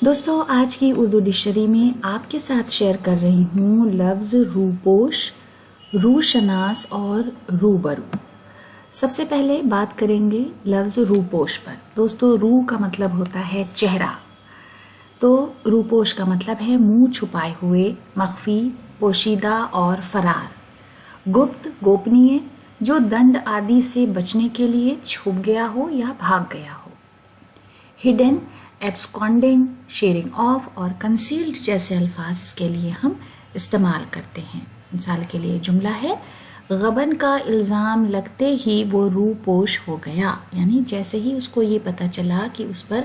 دوستو آج کی اردو ڈکشنری میں آپ کے ساتھ شیئر کر رہی ہوں لفظ روپوش، روشناس اور روبرو۔ سب سے پہلے بات کریں گے لفظ روپوش پر۔ دوستو رو کا مطلب ہوتا ہے چہرہ، تو روپوش کا مطلب ہے منہ چھپائے ہوئے، مخفی، پوشیدہ اور فرار، گپت، گوپنیہ، جو دنڈ آدی سے بچنے کے لیے چھپ گیا ہو یا بھاگ گیا ہو۔ ہڈن، ایبسکونڈنگ، شیئرنگ آف اور کنسیلڈ جیسے الفاظ اس کے لیے ہم استعمال کرتے ہیں۔ مثال کے لیے جملہ ہے، غبن کا الزام لگتے ہی وہ روپوش ہو گیا، یعنی جیسے ہی اس کو یہ پتا چلا کہ اس پر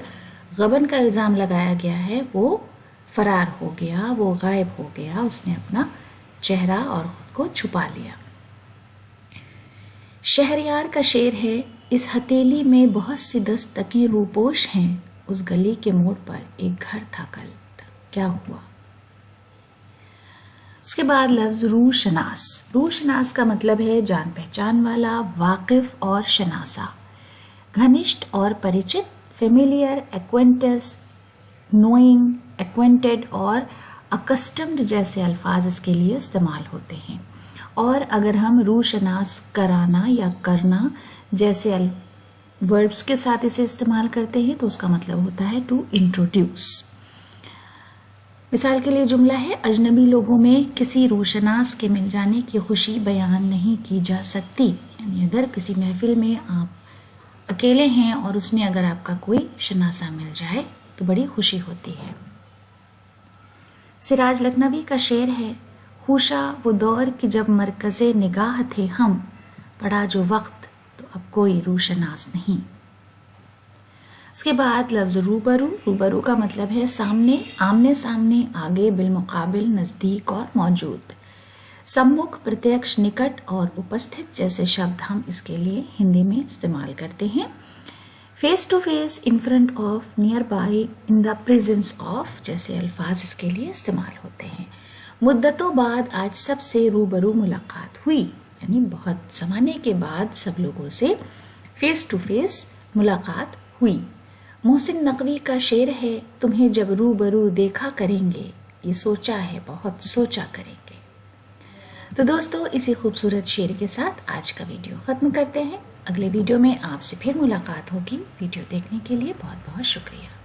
غبن کا الزام لگایا گیا ہے وہ فرار ہو گیا، وہ غائب ہو گیا، اس نے اپنا چہرہ اور خود کو چھپا لیا۔ شہریار کا شعر ہے، اس ہتیلی میں بہت سی دستکیں روپوش ہیں، اس گلی کے موڑ پر ایک گھر تھا کل تک کیا ہوا۔ اس کے بعد لفظ روشناس۔ روشناس کا مطلب ہے جان پہچان والا، واقف اور شناسا، گھنشٹ اور پریچت، فیملیئر، ایکوینٹس، نوئنگ، ایکوینٹڈ اور اکسٹمڈ جیسے الفاظ اس کے لیے استعمال ہوتے ہیں۔ اور اگر ہم روشناس کرانا یا کرنا جیسے وربس کے ساتھ اسے استعمال کرتے ہیں تو اس کا مطلب ہوتا ہے ٹو انٹروڈیوس۔ مثال کے لیے جملہ ہے، اجنبی لوگوں میں کسی روشناس کے مل جانے کی خوشی بیان نہیں کی جا سکتی، یعنی اگر کسی محفل میں آپ اکیلے ہیں اور اس میں اگر آپ کا کوئی شناسا مل جائے تو بڑی خوشی ہوتی ہے۔ سراج لکھنوی کا شعر ہے، خوشا وہ دور کہ جب مرکز نگاہ تھے ہم، پڑا جو وقت تو اب کوئی روشناس نہیں۔ اس کے بعد لفظ روبرو۔ روبرو کا مطلب ہے سامنے، آمنے سامنے، آگے، بالمقابل، نزدیک اور موجود۔ سمکھ، پرتیکش، نکٹ اور اپستھت جیسے شبد ہم اس کے لیے ہندی میں استعمال کرتے ہیں۔ Face to face, in front of, nearby, in the presence of جیسے الفاظ اس کے لیے استعمال ہوتے ہیں۔ مدتوں بعد آج سب سے روبرو ملاقات ہوئی، یعنی بہت زمانے کے بعد سب لوگوں سے فیس ٹو فیس ملاقات ہوئی۔ محسن نقوی کا شعر ہے، تمہیں جب روبرو دیکھا کریں گے، یہ سوچا ہے بہت سوچا کریں گے۔ تو دوستو اسی خوبصورت شعر کے ساتھ آج کا ویڈیو ختم کرتے ہیں۔ اگلے ویڈیو میں آپ سے پھر ملاقات ہوگی۔ ویڈیو دیکھنے کے لیے بہت بہت شکریہ۔